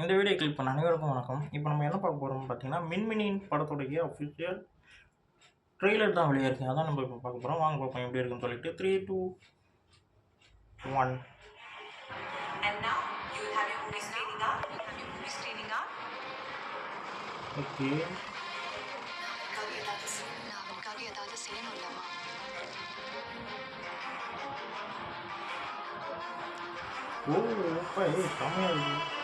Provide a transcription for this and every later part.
இந்த video click பண்ண அனைவருக்கும் வணக்கம். இப்போ நம்ம என்ன பார்க்க போகிறோம்னு பார்த்தீங்கன்னா, மின்மினியின் படத்துடைய அஃபிஷியல் ட்ரெய்லர் தான் வெளியாயிருக்கு. அதான் நம்ம இப்போ பார்க்க போகிறோம். வாங்க பார்ப்போம் எப்படி இருக்குன்னு சொல்லிட்டு 3, 2, 1. And now you will have your movie screening up. Okay. நாவலுக்காக ஏதாவது செய்யணும்லம்மா. ஓ அப்பா செம்மையாக இருக்குது.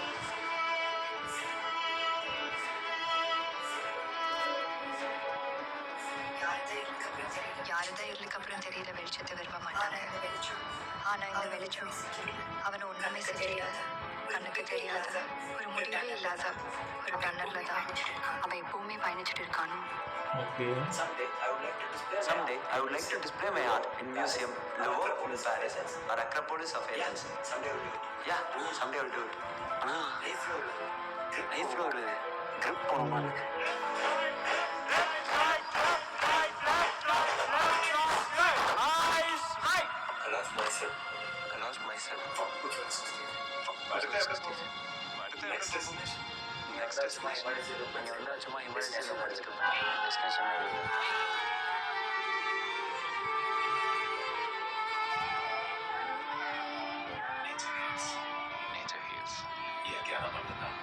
யாருதான் இருளுக்கு அப்புறம் தெரியல வெளிச்சத்தை விரும்ப மாட்டாங்க. ஆனா இந்த வெளிச்சம் அவனை ஒண்ணுமே செய்யல. கண்ணுக்கு தெரியாத ஒரு முடிவே இல்லாத ஒரு டன்னர்ல தான் அவன் எப்பவுமே பயணிச்சுட்டு இருக்கானோ. Okay. Someday, I would like to display my art in museum, Louvre in Paris, or Acropolis of Athens. Yeah, someday I'll do it. Knife roll, grip போனோமா இருக்கு. I lost myself. Next destination. சும்மா emergency படிச்சிட்டு discussion Nature heals. இயற்கையான மட்டும்தான்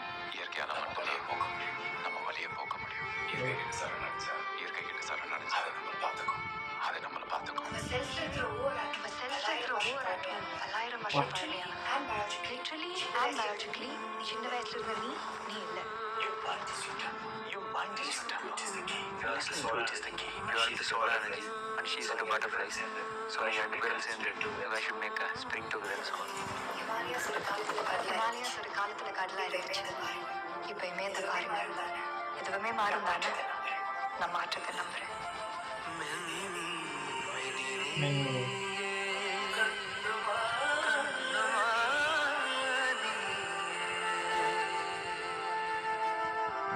நம்ம வழியை போக்க முடியும். இயற்கை கிட்ட சரணடைஞ்சா அதை நம்மளை பார்த்துக்கும். நம்ம செல்ஸ்ல இருக்கிற ஒவ்வொரு ஆட்டமும் 1000 வருஷம் பழமையான. லிட்டரலி அண்ட் பயாலஜிக்கலி சின்ன வயசுல இருந்த நீ இல்லை. Your mind is your temple. You're listening to it is the key. You are the solar energy and she is into butterflies. So you have to get in. I should make a spring together. Himalayas ஒரு காலத்துல கடலா இருந்துச்சு. இப்ப இமயத்தை பாருங்க. எதுவுமே மாறும் தானே. நான் மாற்றத்தை நம்புறேன். மின்மினி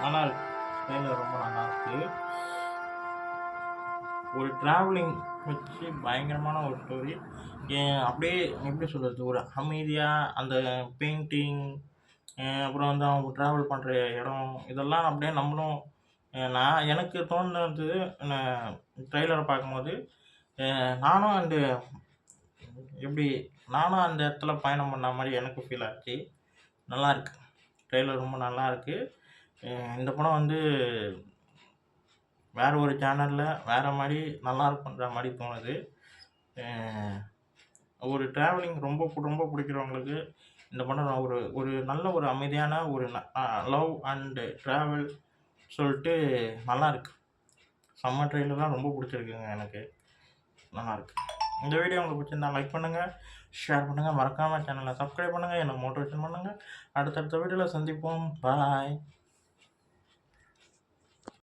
நல்லா இருக்கு. ட்ரெயிலர் ரொம்ப நல்லா இருக்கு. ஒரு ட்ராவலிங் வச்சு பயங்கரமான ஒரு ஸ்டோரி. அப்படியே எப்படி சொல்கிறது, ஒரு அமைதியாக அந்த பெயிண்டிங், அப்புறம் வந்து அவங்க ட்ராவல் பண்ணுற இடம், இதெல்லாம் அப்படியே நம்மளும் நான் எனக்கு தோணுது ட்ரெய்லரை பார்க்கும்போது நானும் நானும் அந்த இடத்துல பயணம் பண்ண மாதிரி எனக்கு ஃபீல் ஆச்சு. நல்லாயிருக்கு. ட்ரெய்லர் ரொம்ப நல்லா இருக்குது. இந்த படம் வந்து வேறு ஒரு சேனலில் வேறு மாதிரி நல்லா இருக்குன்ற மாதிரி தோணுது. ஒரு ட்ராவலிங் ரொம்ப பிடிக்கிறவங்களுக்கு இந்த படம் ஒரு நல்ல ஒரு அமைதியான ஒரு லவ் அண்டு ட்ராவல் சொல்லிட்டு நல்லாயிருக்கு. செம்ம ட்ரெய்லர்லாம் ரொம்ப பிடிச்சிருக்குங்க எனக்கு. நல்லாயிருக்கு. இந்த வீடியோ உங்களுக்கு பிடிச்சிருந்தா லைக் பண்ணுங்கள், ஷேர் பண்ணுங்கள், மறக்காமல் சேனலை சப்ஸ்கிரைப் பண்ணுங்கள், என்னை மோட்டிவேஷன் பண்ணுங்கள். அடுத்தடுத்த வீடியோவில் சந்திப்போம். பாய்.